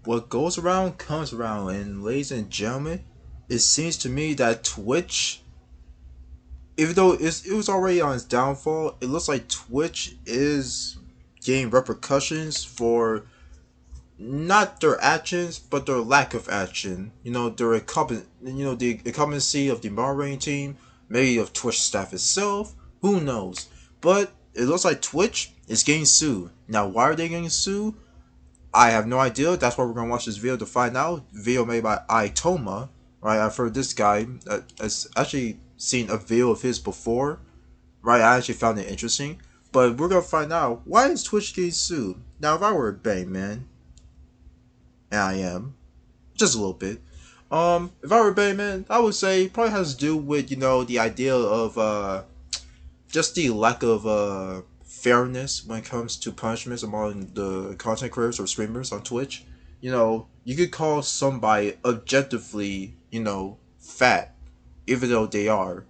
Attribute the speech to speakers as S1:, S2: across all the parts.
S1: what goes around comes around, and ladies and gentlemen, it seems to me that Twitch, even though it was already on its downfall, it looks like Twitch is getting repercussions for not their actions, but their lack of action. The incumbency of the moderating team, maybe of Twitch staff itself. Who knows? But it looks like Twitch is getting sued. Now, why are they getting sued? I have no idea. That's why we're gonna watch this video to find out. Video made by Itoma. Right, I've heard this guy. Has actually seen a video of his before. Right, I actually found it interesting. But we're gonna find out why is Twitch getting sued. Now, if I were a bank man, and I am, just a little bit. If I were a betting man, I would say it probably has to do with the idea of just the lack of fairness when it comes to punishments among the content creators or streamers on Twitch. You could call somebody objectively, fat, even though they are,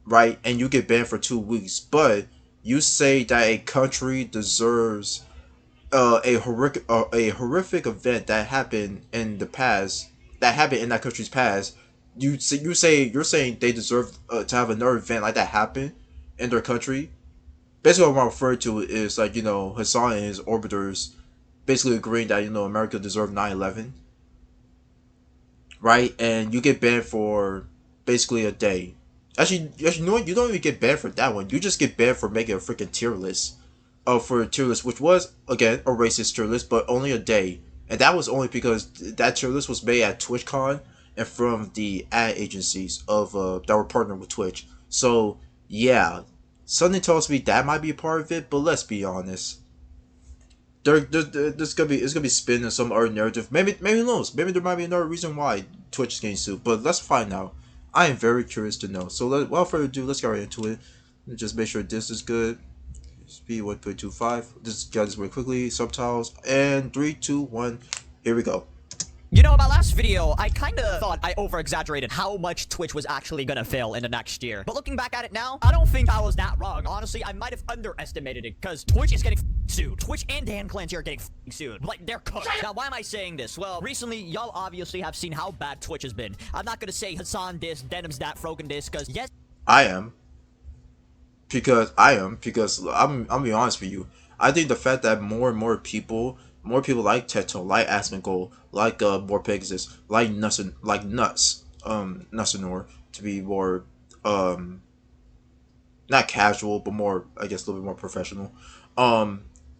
S1: right? And you get banned for 2 weeks, but you say that a country deserves a horrific event that happened in the past, that happened in that country's past. You're saying they deserve to have another event like that happen in their country. Basically, what I'm referring to is like Hassan and his orbiters basically agreeing that America deserved 9/11, right? And you get banned for basically a day. Actually, you don't even get banned for that one. You just get banned for making a freaking tier list. For a tier list, which was again a racist tier list, but only a day, and that was only because that tier list was made at TwitchCon and from the ad agencies of that were partnered with Twitch. So yeah, something tells me that might be a part of it, but let's be honest. There's gonna be spinning some other narrative. Maybe who knows? Maybe there might be another reason why Twitch is getting sued. But let's find out. I am very curious to know. So without further ado, let's get right into it. Just make sure this is good. Speed 1.25. Just got this very quickly. Subtitles and 3, 2, 1. Here we go.
S2: You know, in my last video, I kinda thought I over-exaggerated how much Twitch was actually gonna fail in the next year. But looking back at it now, I don't think I was that wrong. Honestly, I might have underestimated it, because Twitch is getting sued. Twitch and Dan Clancy are getting sued. Like, they're cooked. Now, why am I saying this? Well, recently, y'all obviously have seen how bad Twitch has been. I'm not gonna say Hassan this, Denim's that, Frogan this, because yes...
S1: I am. Because I'm being honest with you. I think the fact that more and more people like Teto, like Asmongold, like Morpexis, like Nussinor, to be more not casual, but more, I guess, a little bit more professional.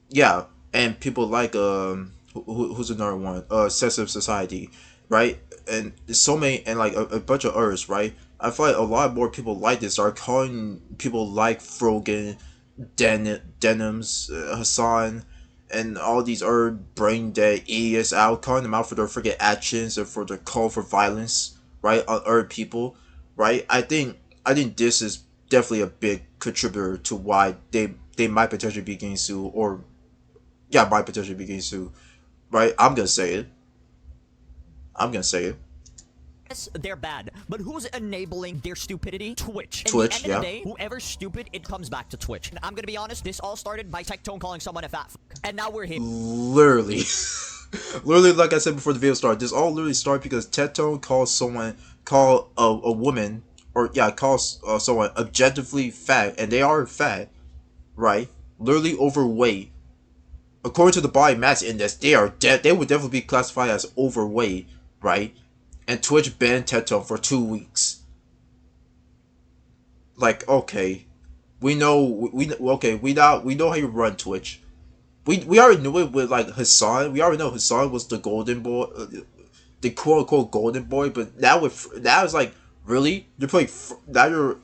S1: Yeah, and people like who's another one? Sensitive Society, right? And so many, and like a bunch of others, right? I feel like a lot more people like this are calling people like Frogan, Denims, Hassan, and all these other brain dead idiots out, calling them out for their freaking actions and for their call for violence, right, on other people, right? I think this is definitely a big contributor to why they might potentially be getting sued, or yeah, might potentially be getting sued, right? I'm gonna say it.
S2: Yes, they're bad, but who's enabling their stupidity? Twitch.
S1: Twitch,
S2: At the end of the
S1: yeah.
S2: day, whoever's stupid, it comes back to Twitch. And I'm gonna be honest, this all started by Tectone calling someone a fat f***. And now we're here.
S1: Literally. Literally, like I said before the video started, this all literally started because Tectone calls a woman, or yeah, calls someone objectively fat, and they are fat, right? Literally overweight. According to the body mass index, they would definitely be classified as overweight, right? And Twitch banned Teto for 2 weeks. Like, okay, we know how you run Twitch. We already knew it with like Hassan. We already know Hassan was the golden boy, the quote unquote golden boy. But now it's like, really, you're putting now you're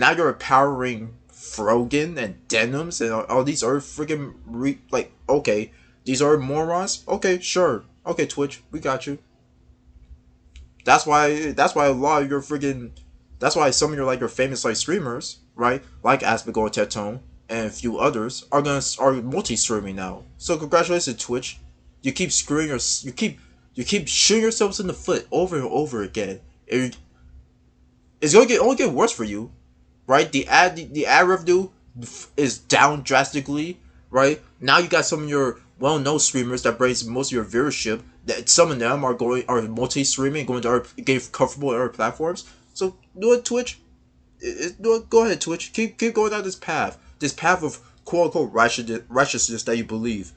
S1: empowering Frogan and Denims and all these other freaking like, okay, these are morons. Okay, sure. Okay, Twitch, we got you. That's why a lot of your freaking, that's why some of your famous like streamers, right, like Asmongold, Tectone, and a few others are multi-streaming now. So congratulations, Twitch. You keep you keep shooting yourselves in the foot over and over again. It's gonna only get worse for you, right? The ad revenue is down drastically, right? Now you got some of your well-known streamers that brings most of your viewership. That some of them are multi-streaming, going to other, get comfortable on other platforms. So do it, Twitch. Go ahead, Twitch. Keep going down this path of quote unquote righteousness that you believe.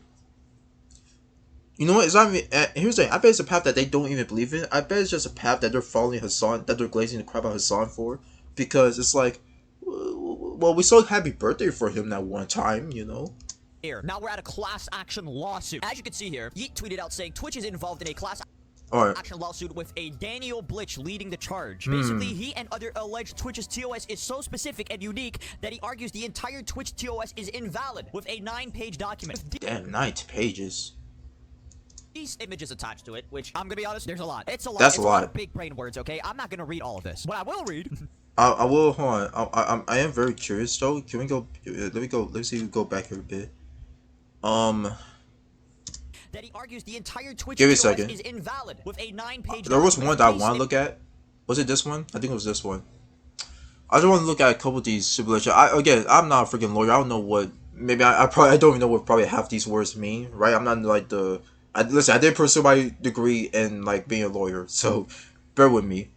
S1: You know what? It's not even. Here's the thing. I bet it's a path that they don't even believe in. I bet it's just a path that they're following Hassan, that they're glazing the crap out of Hassan for, because it's like, well, we saw happy birthday for him that one time, you know.
S2: Here, now we're at a class action lawsuit. As you can see here, Yeet tweeted out saying Twitch is involved in a class action lawsuit with a Daniel Blitch leading the charge. Basically, he and other alleged Twitch's TOS is so specific and unique that he argues the entire Twitch TOS is invalid with a 9-page document.
S1: Damn, 9 pages.
S2: These images attached to it, which I'm gonna be honest, there's a lot. It's a lot.
S1: That's
S2: it's
S1: a lot
S2: of big brain words, okay? I'm not gonna read all of this. What I will read.
S1: I will. Hold on. I am very curious though. Can we go? Let me go. Let's see. If we go back here a bit.
S2: That he argues the entire Twitch
S1: Give me a
S2: TOS
S1: second.
S2: is invalid with a 9-page.
S1: There was one that I want to look at. Was it this one? I think it was this one. I just want to look at a couple of these stipulations. I'm not a freaking lawyer. I don't know what. Maybe I don't even know what probably half these words mean. Right? I'm not like the. Listen, I did pursue my degree in like being a lawyer, so bear with me.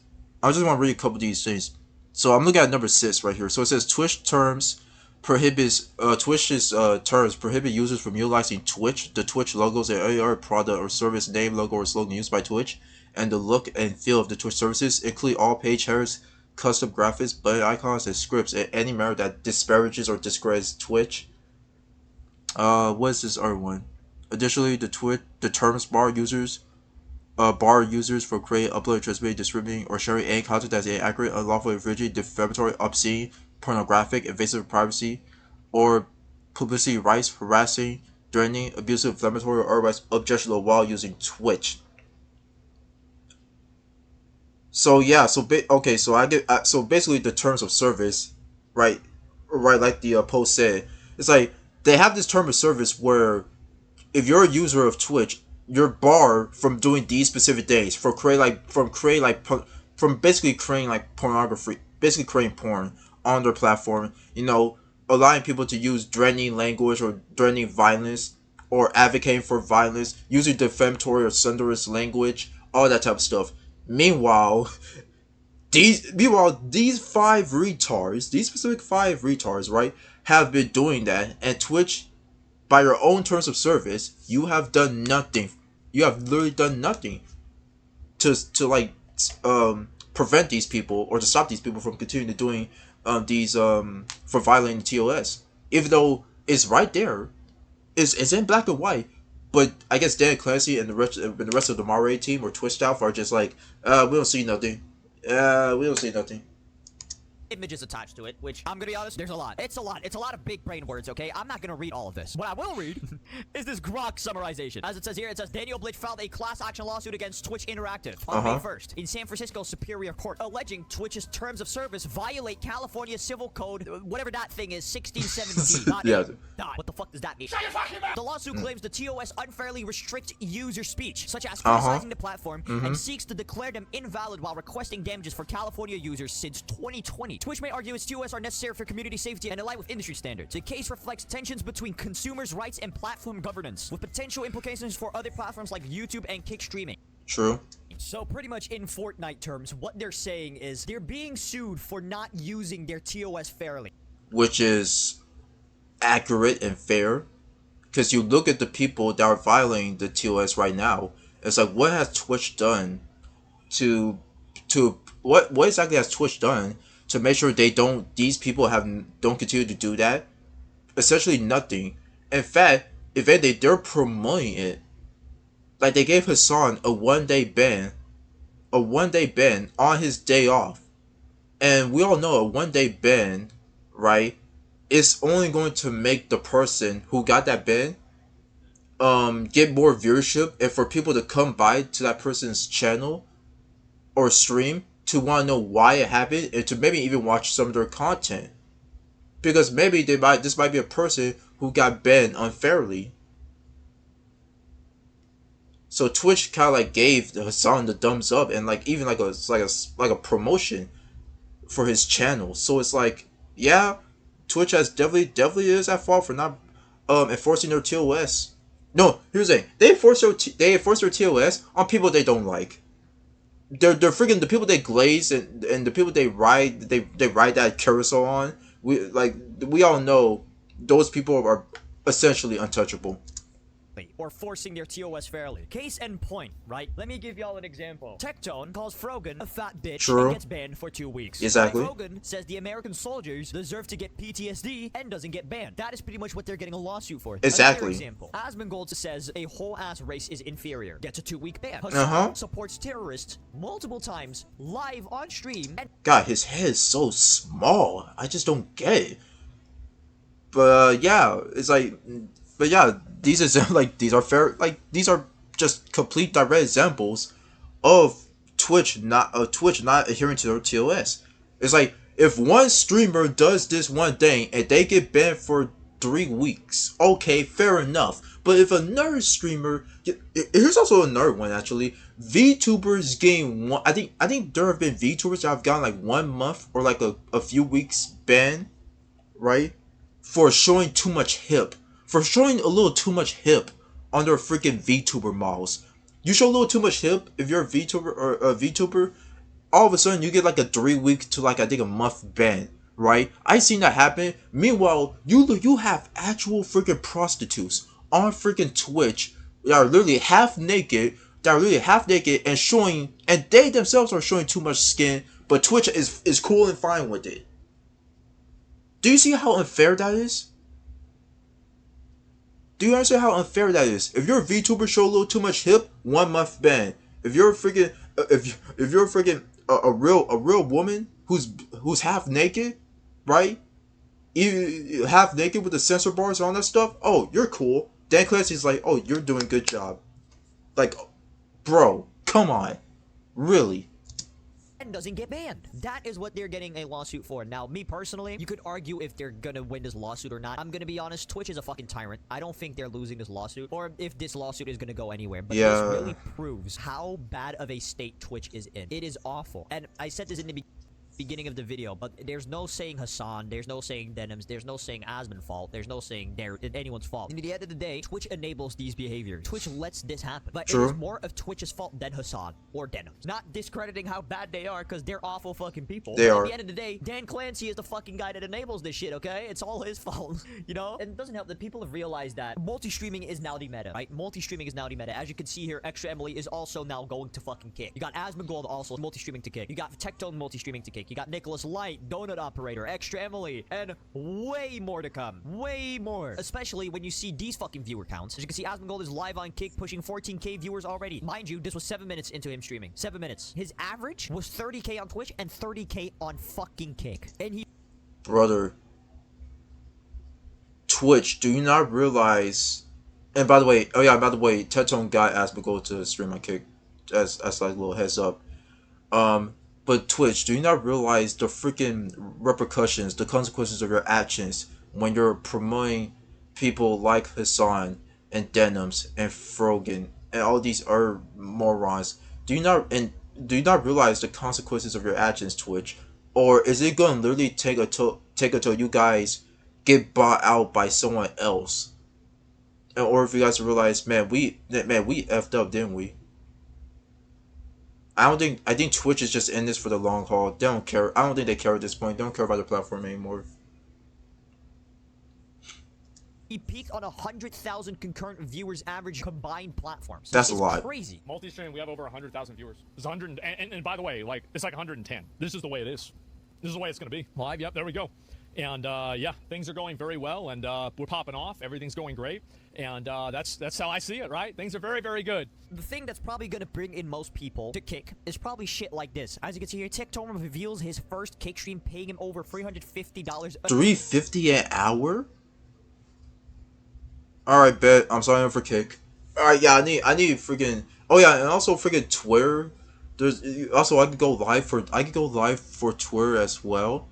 S1: I just want to read a couple of these things. So I'm looking at number 6 right here. So it says Twitch's terms prohibit users from utilizing the Twitch logos, and any other product or service name, logo, or slogan used by Twitch, and the look and feel of the Twitch services, include all page headers, custom graphics, button icons, and scripts in any manner that disparages or discredits Twitch. What is this other one? Additionally, the terms bar users for creating, uploading, transmitting, distributing, or sharing any content that is inaccurate, unlawful, infringing, defamatory, obscene, pornographic, invasive of privacy, or publicity rights, harassing, threatening, abusive, inflammatory, or otherwise objectionable while using Twitch. So yeah, so basically the terms of service, right, like the post said, it's like they have this term of service where if you're a user of Twitch, you're barred from doing these specific things from basically creating like pornography, basically creating porn on their platform. You know, allowing people to use threatening language or threatening violence, or advocating for violence, using defamatory or slanderous language, all that type of stuff. Meanwhile, these 5 retards, these specific 5 retards, right, have been doing that, and Twitch, by your own terms of service, you have done nothing. You have literally done nothing to prevent these people, or to stop these people from continuing to doing for violating TOS. Even though it's right there, it's in black and white. But I guess Dan Clancy and the rest of the Mare team or Twitch staff are just like, we don't see nothing. We don't see nothing.
S2: Images attached to it, which I'm gonna be honest, there's a lot. It's a lot of big brain words, okay? I'm not gonna read all of this. What I will read is this grok summarization. As it says here, it says Daniel Blitch filed a class action lawsuit against Twitch Interactive on May 1st in San Francisco Superior Court, alleging Twitch's terms of service violate California Civil Code, whatever that thing is, 1670.
S1: Yeah.
S2: What the fuck does that mean? The lawsuit claims the TOS unfairly restricts user speech, such as criticizing the platform, and seeks to declare them invalid while requesting damages for California users since 2020. Twitch may argue its TOS are necessary for community safety and align with industry standards. The case reflects tensions between consumers' rights and platform governance, with potential implications for other platforms like YouTube and Kick streaming.
S1: True.
S2: So pretty much in Fortnite terms, what they're saying is they're being sued for not using their TOS fairly.
S1: Which is accurate and fair, because you look at the people that are violating the TOS right now. It's like, what has Twitch done what exactly has Twitch done to make sure these people don't continue to do that? Essentially nothing. In fact, if anything, they're promoting it. Like, they gave Hassan a one-day ban on his day off. And we all know a one-day ban, right, is only going to make the person who got that ban get more viewership, and for people to come by to that person's channel or stream to want to know why it happened, and to maybe even watch some of their content, because maybe this might be a person who got banned unfairly. So Twitch kind of like gave Hassan the thumbs up, and like even like a promotion for his channel. So it's like, yeah, Twitch has definitely is at fault for not enforcing their TOS. No, here's the thing. They enforce their TOS on people they don't like. They're freaking the people they glaze and the people they ride that carousel on. We all know those people are essentially untouchable.
S2: Or forcing their TOS fairly. Case in point, right? Let me give y'all an example. Tectone calls Frogan a fat bitch
S1: True.
S2: and gets banned for 2 weeks.
S1: Exactly.
S2: Frogan says the American soldiers deserve to get PTSD and doesn't get banned. That is pretty much what they're getting a lawsuit for.
S1: Exactly.
S2: Another example. Asmongold says a whole ass race is inferior. Gets a 2-week ban.
S1: Uh-huh.
S2: Supports terrorists multiple times live on stream and
S1: God, his head is so small. I just don't get it. But yeah, it's like, but yeah, these are like these are fair. Like these are just complete direct examples of Twitch not adhering to their TOS. It's like if one streamer does this one thing and they get banned for 3 weeks, okay, fair enough. But if another streamer, here's also another one actually. VTubers getting one. I think there have been VTubers that have gotten like 1 month or like a few weeks ban, right? For showing too much hip. For showing a little too much hip on their freaking VTuber models. You show a little too much hip if you're a VTuber or a VTuber, all of a sudden you get like a 3 week to like I think a month ban, right? I seen that happen. Meanwhile, you have actual freaking prostitutes on freaking Twitch that are literally half naked, and showing, and they themselves are showing too much skin, but Twitch is cool and fine with it. Do you see how unfair that is? Do you understand how unfair that is? If you're a VTuber, show a little too much hip, 1 month ban. If you're a freaking if you're a freaking a real woman who's half naked, right? You half naked with the censor bars and all that stuff. Oh, you're cool. Dan Clancy's like, oh, you're doing a good job. Like, bro, come on, really?
S2: and doesn't get banned. That is what they're getting a lawsuit for. Now, me personally, you could argue if they're gonna win this lawsuit or not. I'm gonna be honest, Twitch is a fucking tyrant. I don't think they're losing this lawsuit, or if this lawsuit is gonna go anywhere. But
S1: Yeah.
S2: this really proves how bad of a state Twitch is in. It is awful. And I said this in the beginning of the video, but there's no saying Hassan, there's no saying Denims, there's no saying Asmon's fault, there's no saying anyone's fault. And at the end of the day, Twitch enables these behaviors. Twitch lets this happen. But
S1: True.
S2: it is more of Twitch's fault than Hassan or Denims. Not discrediting how bad they are, because they're awful fucking people.
S1: They
S2: But
S1: are.
S2: At the end of the day, Dan Clancy is the fucking guy that enables this shit, okay? It's all his fault, you know? And it doesn't help that people have realized that multi-streaming is now the meta, right? Multi-streaming is now the meta. As you can see here, Extra Emily is also now going to fucking kick. You got Asmongold also multi-streaming to kick. You got Tectone multi-streaming to kick. You got Nicholas Light, Donut Operator, Extra Emily, and way more to come. Way more. Especially when you see these fucking viewer counts. As you can see, Asmongold is live on Kick, pushing 14k viewers already. Mind you, this was 7 minutes into him streaming. 7 minutes. His average was 30k on Twitch and 30k on fucking Kick. And he...
S1: Brother, Twitch, do you not realize? And by the way, Tetone got Asmongold to stream on Kick, as like a little heads up. But Twitch, do you not realize the freaking repercussions, the consequences of your actions when you're promoting people like Hassan and Denims and Frogan and all these other morons? Do you not realize the consequences of your actions, Twitch? Or is it going to literally take until you guys get bought out by someone else? Or if you guys realize, man, we effed up, didn't we? I think Twitch is just in this for the long haul. They don't care. I don't think they care at this point. They don't care about the platform anymore.
S2: He peaked on 100,000 concurrent viewers average combined platforms.
S1: That's a
S2: It's
S1: lot.
S2: Crazy.
S3: Multi-stream, we have over 100,000 viewers. It's 100, and by the way, like, it's like 110. This is the way it is. This is the way it's going to be. Live, yep, there we go. And, yeah, things are going very well, and we're popping off. Everything's going great. And that's how I see it, right? Things are very, very good.
S2: The thing that's probably gonna bring in most people to Kick is probably shit like this. As you can see here, Tectone reveals his first Kick stream, paying him over $350.
S1: $350 an hour? Alright, bet. I'm signing up for Kick. Alright, yeah, I need freaking. Oh yeah, and also freaking Twitter. There's also I could go live for Twitter as well.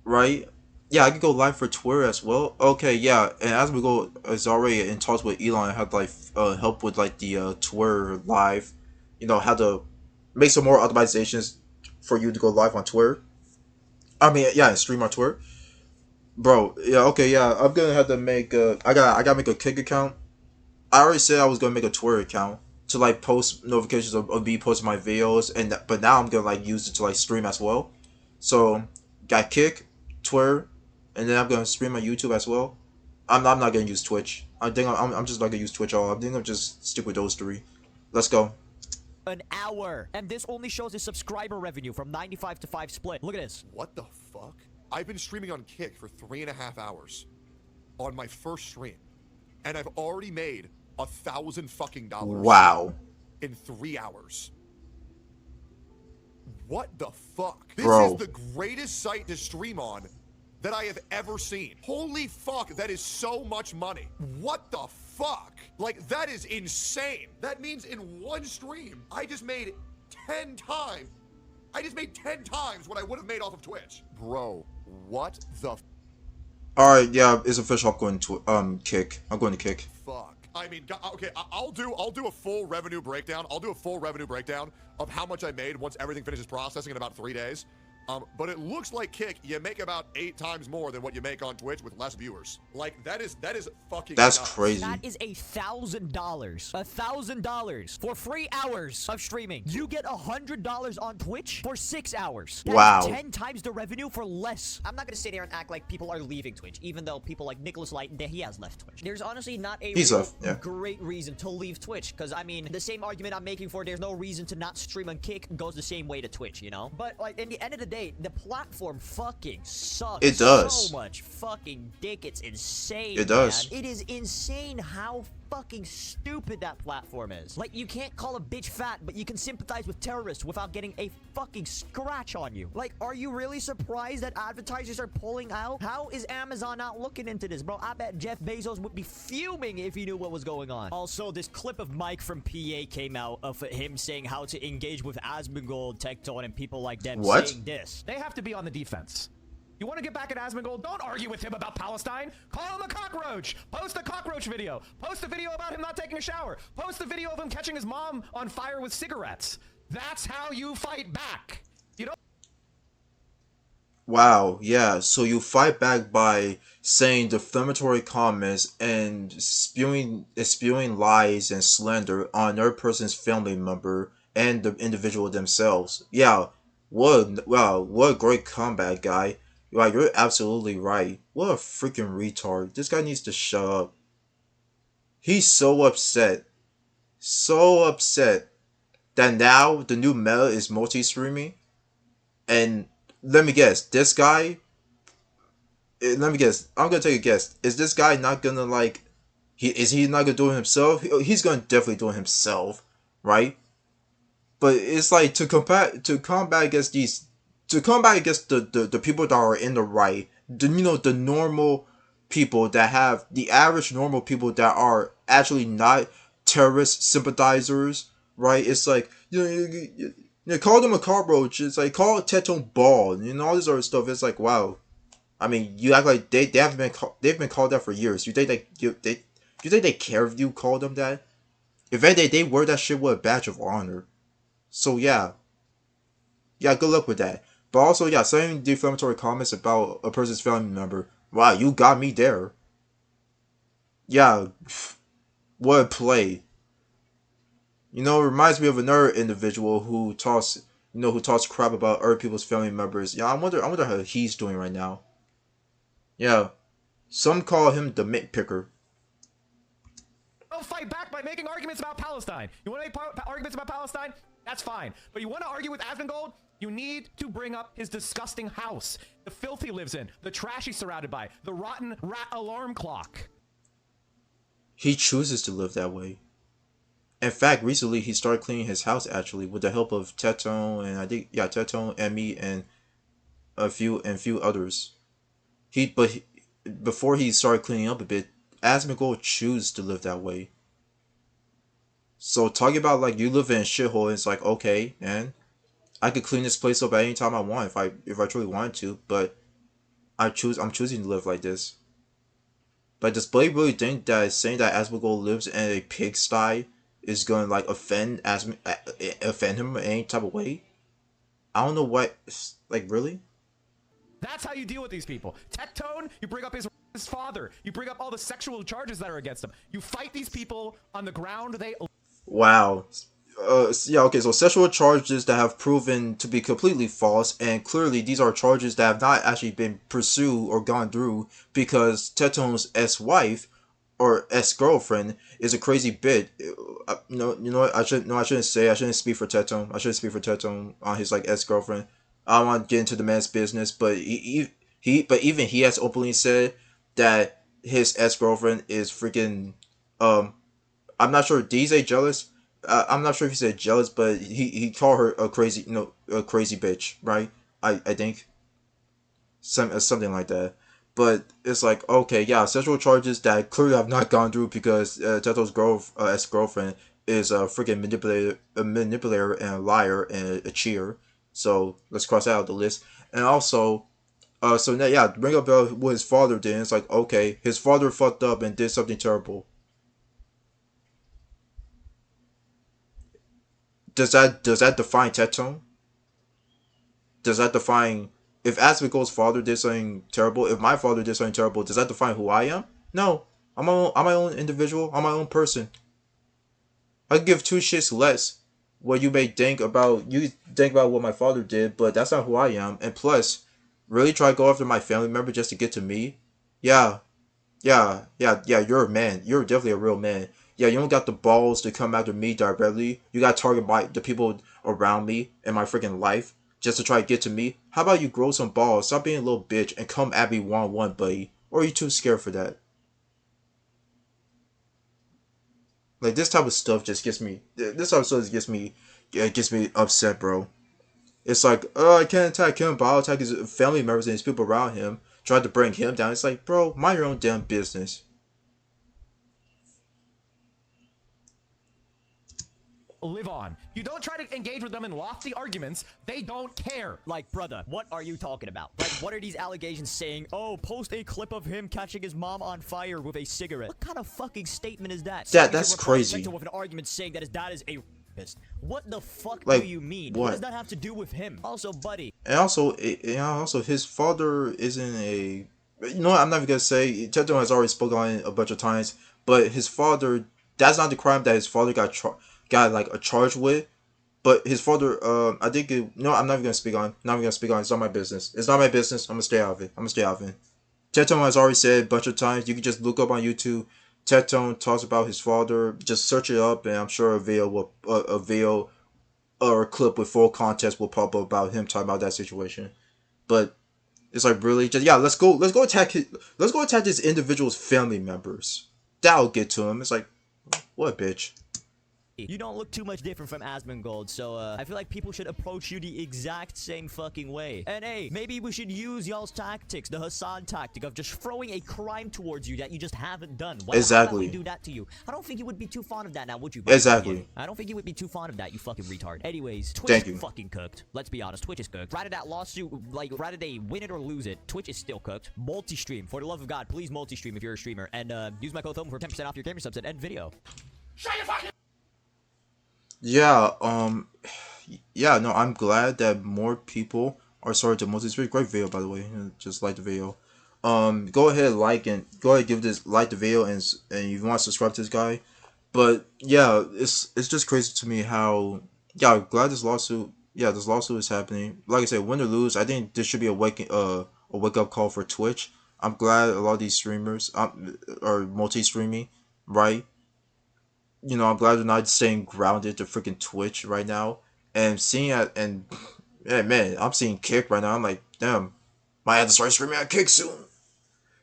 S1: Right? Yeah, I could go live for Twitter as well. Okay, yeah, and Asmongold is already in talks with Elon and had like help with like the Twitter live. You know, how to make some more optimizations for you to go live on Twitter. I mean, yeah, and stream on Twitter. Bro, yeah, okay, yeah, I'm gonna have to make I gotta make a Kick account I already said I was gonna make a Twitter account to like post notifications of me posting my videos, and but now I'm gonna like use it to like stream as well. So got Kick, Twitter, and then I'm gonna stream on YouTube as well. I'm not gonna use Twitch. I think I'm just not gonna use Twitch at all. I think I'll just stick with those three. Let's go.
S2: An hour. And this only shows his subscriber revenue from 95 to 5 split. Look at this.
S4: What the fuck? I've been streaming on Kick for 3.5 hours on my first stream, and I've already made $1,000 fucking dollars.
S1: Wow.
S4: In 3 hours. What the fuck? This
S1: Bro.
S4: is the greatest site to stream on that I have ever seen. Holy fuck, that is so much money. What the fuck? Like, that is insane. That means in one stream, I just made 10 times. I just made 10 times what I would have made off of Twitch. Bro, what the
S1: Alright, yeah, it's official. I'm going to Kick. I'm going to Kick.
S4: fuck? I mean, okay, I'll do a full revenue breakdown. I'll do a full revenue breakdown of how much I made once everything finishes processing in about 3 days. But it looks like Kick, you make about 8 times more than what you make on Twitch with less viewers. Like, that is fucking
S1: That's
S4: nuts.
S1: crazy.
S2: That is $1,000. $1,000 for 3 hours of streaming. You get $100 on Twitch for 6 hours. That's
S1: Wow.
S2: 10 times the revenue for less. I'm not gonna sit here and act like people are leaving Twitch, even though people like Nicholas Light, he has left Twitch. There's honestly not a
S1: He's
S2: real
S1: left, yeah.
S2: great reason to leave Twitch, because I mean, the same argument I'm making for there's no reason to not stream on Kick goes the same way to Twitch, you know? But like, in the end of the day, the platform fucking sucks.
S1: It does.
S2: So much fucking dick. It's insane.
S1: It does.
S2: Man. It is insane how fucking stupid that platform is. Like, you can't call a bitch fat, but you can sympathize with terrorists without getting a fucking scratch on you. Like, are you really surprised that advertisers are pulling out? How is Amazon not looking into this, bro? I bet Jeff Bezos would be fuming if he knew what was going on. Also, this clip of Mike from PA came out of him saying how to engage with Asmongold, Tecton, and people like them
S1: What?
S2: saying this.
S5: They have to be on the defense. You want to get back at Asmongold? Don't argue with him about Palestine. Call him a cockroach. Post a cockroach video. Post a video about him not taking a shower. Post a video of him catching his mom on fire with cigarettes. That's how you fight back. You don't.
S1: Wow, yeah, so you fight back by saying defamatory comments and spewing lies and slander on another person's family member and the individual themselves. Yeah, what a great comeback, guy. Like, you're absolutely right. What a freaking retard. This guy needs to shut up. He's so upset. So upset that now the new meta is multi-streaming. And let me guess, this guy... Let me guess. I'm gonna take a guess. Is this guy not gonna, like... Is he not gonna do it himself? He's gonna definitely do it himself, right? But it's like, to combat against these... To combat against the people that are in the right, the normal people that have, the average normal people that are actually not terrorist sympathizers, right? It's like, you call them a cockroach, it's like, call Tecton bald, and all this other stuff. It's like, wow. I mean, you act like they've been called that for years. You think they care if you call them that? If anything, they wear that shit with a badge of honor. So yeah, good luck with that. But also, yeah, saying defamatory comments about a person's family member. Wow, you got me there. Yeah, what a play. It reminds me of another individual who talks crap about other people's family members. Yeah, I wonder how he's doing right now. Yeah, some call him the nitpicker.
S5: Don't fight back by making arguments about Palestine. You want to make arguments about Palestine? That's fine. But you want to argue with Asmongold? You need to bring up his disgusting house, the filth he lives in, the trash he's surrounded by, the rotten rat alarm clock.
S1: He chooses to live that way. In fact, recently he started cleaning his house, actually, with the help of Tecton, and I think, yeah, Tecton, Emmy, and a few others. Before he started cleaning up a bit, Asmongold chooses to live that way. So talking about, like, you live in a shithole, it's like, okay, man, I could clean this place up at any time I want if I truly wanted to, but I'm choosing to live like this. Like, does Blade really think that saying that Asmongold lives in a pigsty is going to, like, offend him in any type of way? I don't know what, like, really?
S5: That's how you deal with these people. Tecton, you bring up his... his father. You bring up all the sexual charges that are against him. You fight these people on the ground they.
S1: Wow. Yeah, okay, so sexual charges that have proven to be completely false, and clearly these are charges that have not actually been pursued or gone through because Tetone's ex-wife or ex-girlfriend is a crazy bitch. You know what? I shouldn't speak for Tetone. I shouldn't speak for Tetone on his like ex-girlfriend. I don't want to get into the man's business, but even he has openly said that his ex-girlfriend is freaking I'm not sure. Did he say jealous? I'm not sure if he said jealous, but he called her a crazy, a crazy bitch, right? I think something like that. But it's like, okay, yeah, sexual charges that clearly have not gone through because Teto's ex girlfriend is a freaking manipulator and a liar and a cheater. So let's cross that out the list. And also, so now, yeah, bring up what his father did. It's like, okay, his father fucked up and did something terrible. Does that define Tetone? Does that define if Asmongold's father did something terrible? If my father did something terrible, does that define who I am? No, I'm my own individual. I'm my own person. I give two shits less what you may think about what my father did, but that's not who I am. And plus, really try to go after my family member just to get to me? Yeah, you're a man. You're definitely a real man. Yeah, you don't got the balls to come after me directly. You got to target the people around me in my freaking life just to try to get to me. How about you grow some balls, stop being a little bitch, and come at me one-on-one, buddy? Or are you too scared for that? Like, this type of stuff just gets me... This type of stuff gets me upset, bro. It's like, oh, I can't attack him, but I'll attack his family members and his people around him. Try to bring him down. It's like, bro, mind your own damn business.
S5: Live on. You don't try to engage with them in lofty arguments. They don't care.
S2: Like, brother, what are you talking about? Like, what are these allegations saying? Oh, post a clip of him catching his mom on fire with a cigarette. What kind of fucking statement is that?
S1: That's crazy.
S2: With an argument saying that his dad is a rapist. What the fuck
S1: like,
S2: do you mean?
S1: What
S2: does that have to do with him? Also, buddy.
S1: And also his father isn't a... You know what? I'm not even gonna say. Tetone has already spoken on it a bunch of times, but his father... That's not the crime that his father got like a charge with, but his father, I think I'm not even gonna speak on. It's not my business. It's not my business. I'm gonna stay out of it. Tetone has already said a bunch of times. You can just look up on YouTube. Tetone talks about his father. Just search it up, and I'm sure a video or a clip with full context will pop up about him talking about that situation. But it's like, really, just let's go attack his individual's family members. That'll get to him. It's like, what a bitch.
S2: You don't look too much different from Asmongold, so I feel like people should approach you the exact same fucking way. And hey, maybe we should use y'all's tactics, the Hassan tactic of just throwing a crime towards you that you just haven't done.
S1: Exactly.
S2: How about we do that to you? I don't think you would be too fond of that now, would you?
S1: Exactly.
S2: I don't think you would be too fond of that, you fucking retard. Anyways, Twitch is fucking cooked. Let's be honest, Twitch is cooked. Rather that lawsuit, like, rather they win it or lose it, Twitch is still cooked. Multi-stream. For the love of God, please multi-stream if you're a streamer. And use my code FOMO for 10% off your gamer subs at end video.
S5: Shut your fucking...
S1: Yeah, no, I'm glad that more people are starting to multi-stream. Great video, by the way. Just like the video. Go ahead, give this, like the video, and if you want to subscribe to this guy. But yeah, it's just crazy to me how, I'm glad this lawsuit is happening. Like I said, win or lose, I think this should be a wake up call for Twitch. I'm glad a lot of these streamers are multi-streaming, right? You know, I'm glad they're not staying grounded to freaking Twitch right now. And seeing it, and yeah, man, I'm seeing Kick right now. I'm like, damn, might have to start streaming at Kick soon.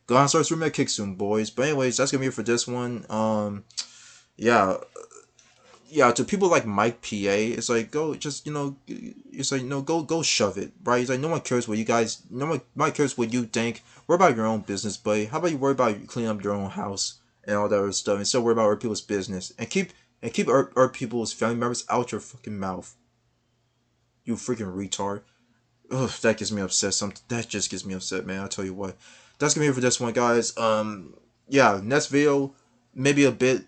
S1: Go on, start streaming at Kick soon, boys. But anyways, that's gonna be it for this one. Yeah, to people like Mike PA, it's like, go shove it, right? It's like, no one cares what you think. Worry about your own business, buddy. How about you worry about cleaning up your own house and all that other stuff, and still worry about other people's business, and keep our people's family members out your fucking mouth. You freaking retard. Ugh, that gets me upset. That just gets me upset, man. I'll tell you what. That's gonna be it for this one, guys. Next video, maybe a bit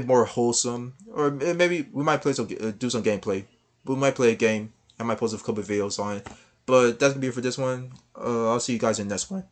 S1: more wholesome, or maybe we might do some gameplay. We might play a game. I might post a couple of videos on it. But that's gonna be it for this one. I'll see you guys in the next one.